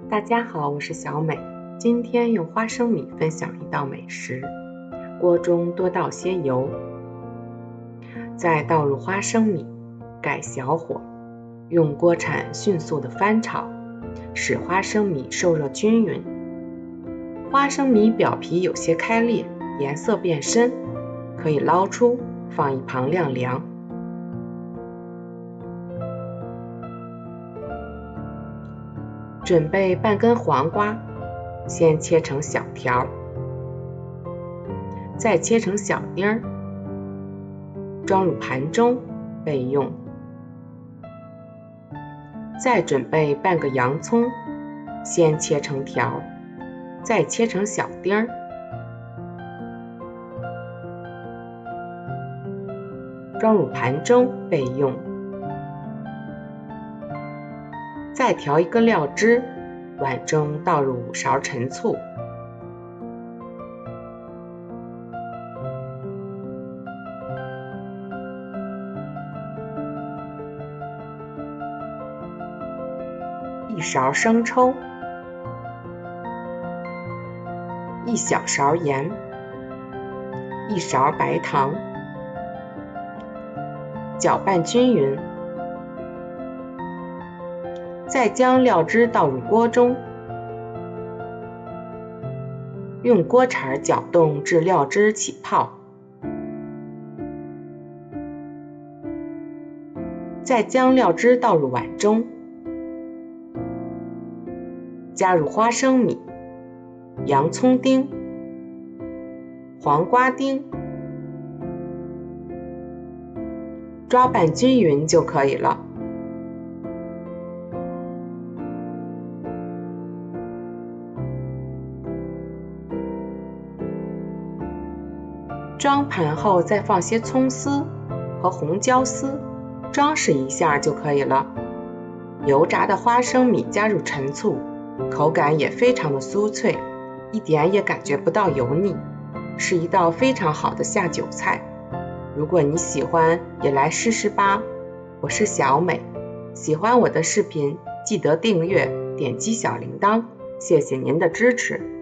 大家好，我是小美。今天用花生米分享一道美食。锅中多倒些油，再倒入花生米，盖小火，用锅铲迅速的翻炒，使花生米受热均匀。花生米表皮有些开裂，颜色变深，可以捞出，放一旁晾凉。准备半根黄瓜，先切成小条，再切成小丁儿，装入盘中备用。再准备半个洋葱，先切成条，再切成小丁儿，装入盘中备用。再调一个料汁，碗中倒入5勺陈醋，1勺生抽，1小勺盐，1勺白糖，搅拌均匀。再将料汁倒入锅中，用锅铲搅动至料汁起泡，再将料汁倒入碗中，加入花生米、洋葱丁、黄瓜丁，抓拌均匀就可以了。装盘后再放些葱丝和红椒丝，装饰一下就可以了。油炸的花生米加入陈醋，口感也非常的酥脆，一点也感觉不到油腻，是一道非常好的下酒菜。如果你喜欢，也来试试吧。我是小美，喜欢我的视频记得订阅，点击小铃铛，谢谢您的支持。